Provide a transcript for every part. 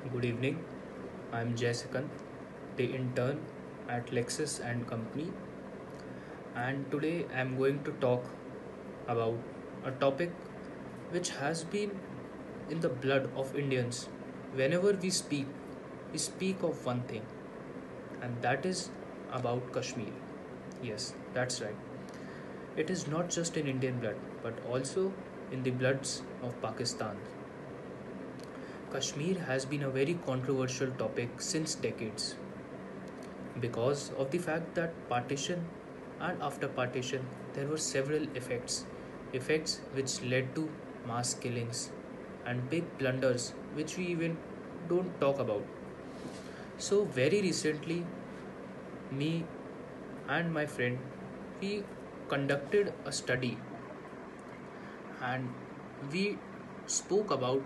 Good evening. I'm Jessican, the intern at Lexus and Company, and today I'm going to talk about a topic which has been in the blood of Indians. Whenever we speak of one thing, and that is about Kashmir. Yes, that's right. It is not just in Indian blood, but also in the bloods of Pakistan. Kashmir has been a very controversial topic since decades because of the fact that partition and after partition there were several effects which led to mass killings and big blunders which we even don't talk about. So very recently, me and my friend, we conducted a study and we spoke about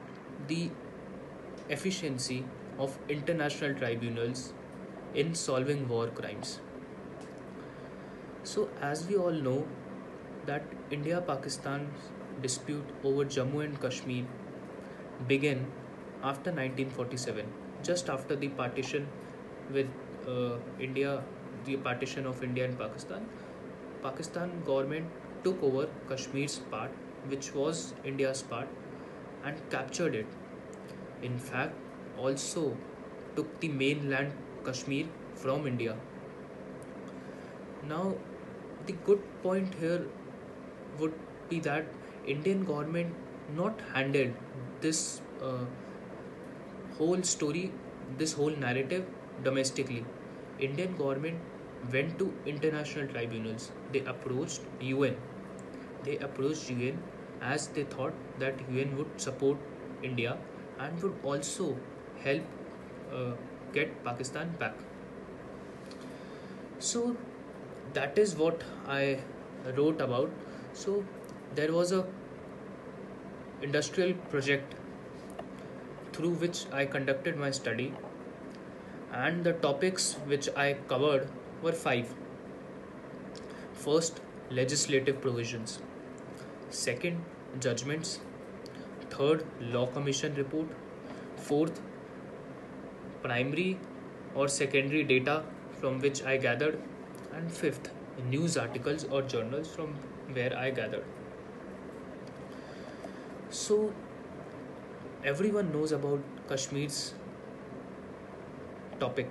the efficiency of international tribunals in solving war crimes. So, as we all know, that India Pakistan's dispute over Jammu and Kashmir began after 1947, just after the partition with India, the partition of India and Pakistan. Pakistan government took over Kashmir's part, which was India's part, and captured it. In fact, also took the mainland Kashmir from India. Now, the good point here would be that Indian government not handled this whole story, this whole narrative domestically. Indian government went to international tribunals. They approached UN. They approached UN as they thought that UN would support India and would also help uh, get Pakistan back. So that is what I wrote about. So there was a industrial project through which I conducted my study, and the topics which I covered were five. First, legislative provisions. Second, judgments. Third, law commission report. Fourth, primary or secondary data from which I gathered. And fifth, news articles or journals from where I gathered. So, everyone knows about Kashmir's topic,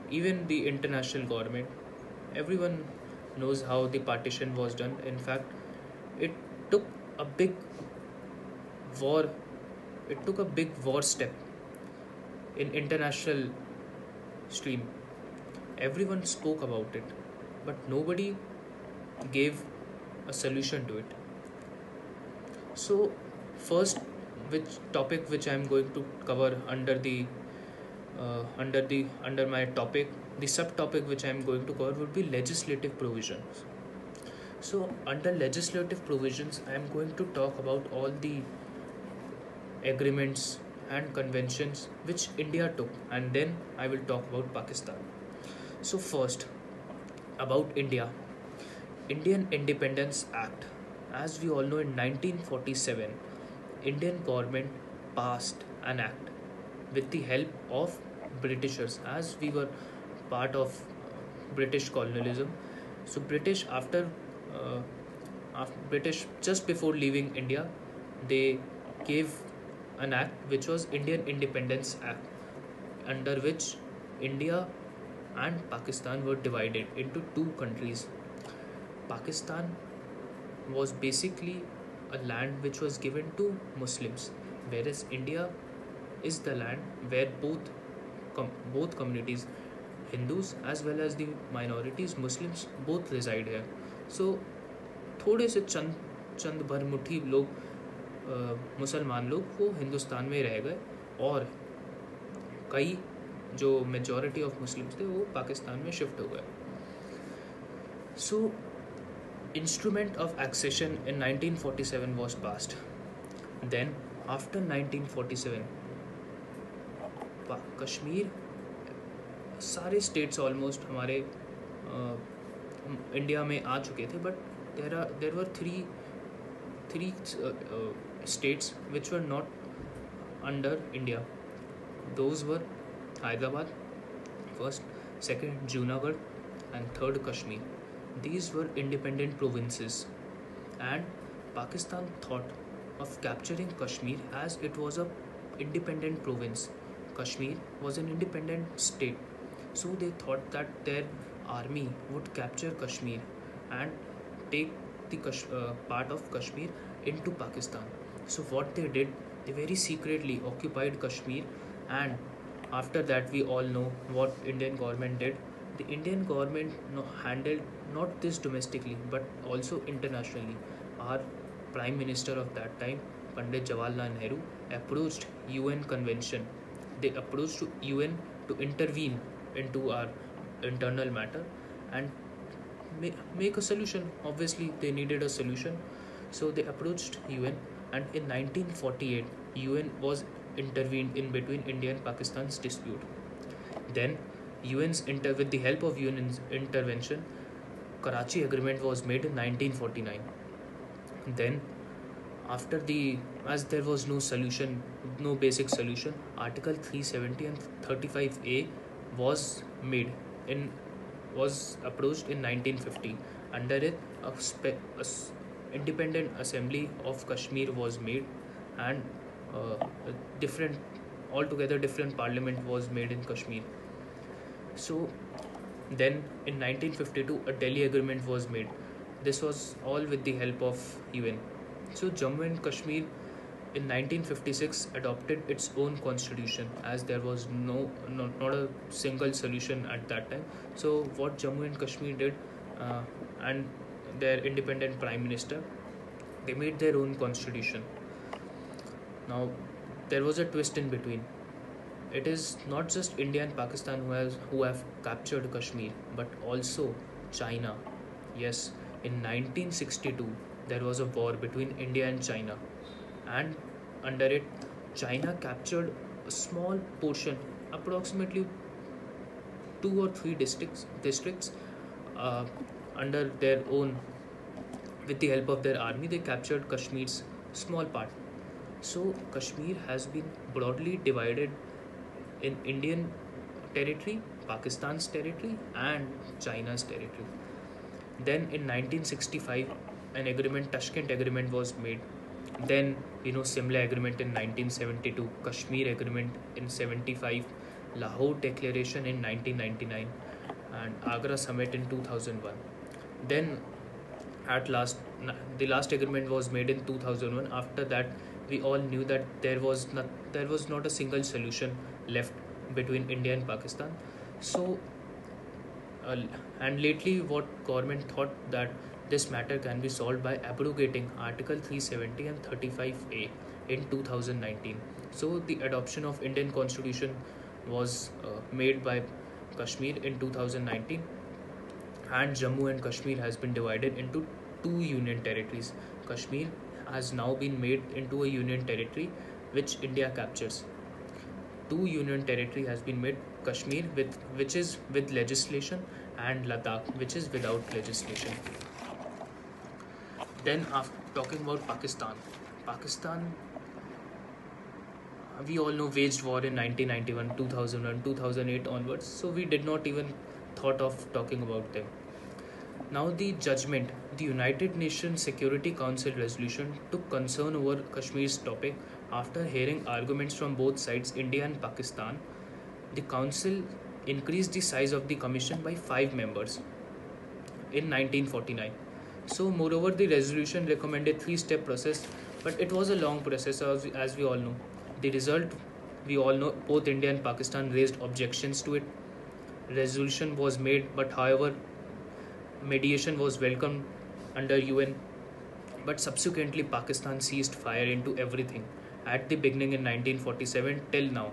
even the international government. Everyone knows how the partition was done. In fact, it took a big war, it took a big war step in international stream. Everyone spoke about it, but nobody gave a solution to it. So, first, which topic which I am going to cover under my topic, the subtopic which I am going to cover would be legislative provisions. So, under legislative provisions, I am going to talk about all the agreements and conventions which India took, and then I will talk about Pakistan. So, first, about India. Indian Independence Act. As we all know, in 1947, Indian government passed an act with the help of Britishers, as we were part of British colonialism. So uh, after British just before leaving India, they gave an act which was Indian Independence Act, under which India and Pakistan were divided into two countries. Pakistan was basically a land which was given to Muslims, whereas India is the land where both communities, Hindus as well as the minorities, Muslims, both reside here. So थोड़े से चंद भर मुट्ठी लोग मुसलमान लोग वो हिंदुस्तान में रह गए, और कई जो मेजॉरिटी ऑफ मुस्लिम्स थे वो पाकिस्तान में शिफ्ट हो गए. सो instrument of accession in 1947 was passed. Then, after 1947, Kashmir सारे स्टेट्स ऑलमोस्ट हमारे इंडिया में आ चुके थे, but there were three states which were not under India. Those were Hyderabad, first, second Junagadh, and third Kashmir. These were independent provinces, and Pakistan thought of capturing Kashmir as it was a independent province. Kashmir was an independent state, so they thought that their army would capture Kashmir and take the part of Kashmir into Pakistan. So what they did, they very secretly occupied Kashmir, and after that we all know what Indian government did. The Indian government handled not this domestically but also internationally. Our Prime Minister of that time, Pandit Jawaharlal Nehru, approached UN convention. They approached to UN to intervene into our internal matter and make a solution. Obviously, they needed a solution, so they approached UN. And in 1948, UN was intervened in between India and Pakistan's dispute. Then, with the help of UN's intervention, Karachi Agreement was made in 1949. Then, after the as there was no solution, no basic solution, Article 370 and 35A was made in was approached in 1950. Under it, independent assembly of Kashmir was made, and a different altogether different parliament was made in Kashmir. So then in 1952 a Delhi agreement was made. This was all with the help of UN. So Jammu and Kashmir in 1956 adopted its own constitution, as there was not a single solution at that time. So what Jammu and Kashmir did, and their independent prime minister, they made their own constitution. Now there was a twist in between. It is not just India and Pakistan who have captured Kashmir, but also China. Yes, in 1962 there was a war between India and China, and under it, China captured a small portion, approximately 2 or 3 districts, uh, under their own. With the help of their army, they captured Kashmir's small part. So Kashmir has been broadly divided in Indian territory, Pakistan's territory, and China's territory. Then in 1965, an agreement, Tashkent Agreement, was made. Then Simla Agreement in 1972, Kashmir Agreement in 75, Lahore Declaration in 1999, and Agra Summit in 2001. Then at last, the last agreement was made in 2001. After that, we all knew that there was not a single solution left between India and Pakistan. So uh, and lately what government thought that this matter can be solved by abrogating Article 370 and 35A in 2019. So the adoption of Indian Constitution was made by Kashmir in 2019, and Jammu and Kashmir has been divided into two union territories. Kashmir has now been made into a union territory which India captures. Two union territory has been made, Kashmir which is with legislation, and Ladakh which is without legislation. Then after talking about Pakistan, we all know waged war in 1991, 2001, 2008 onwards, so we did not even thought of talking about them. Now the judgment, the United Nations Security Council resolution took concern over Kashmir's topic. After hearing arguments from both sides, India and Pakistan, the council increased the size of the commission by 5 members in 1949. So moreover, the resolution recommended three-step process, but it was a long process, as we all know. The result, we all know, both India and Pakistan raised objections to it. Resolution was made, but however, mediation was welcomed under UN, but subsequently Pakistan ceased fire into everything at the beginning in 1947 till now.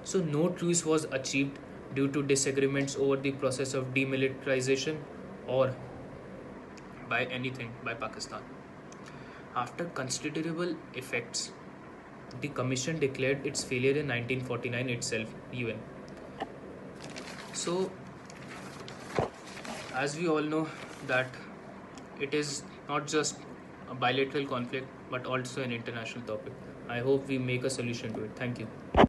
So no truce was achieved due to disagreements over the process of demilitarization or by Pakistan. After considerable effects, the commission declared its failure in 1949 itself, UN. So as we all know that it is not just a bilateral conflict but also an international topic. I hope we make a solution to it. Thank you.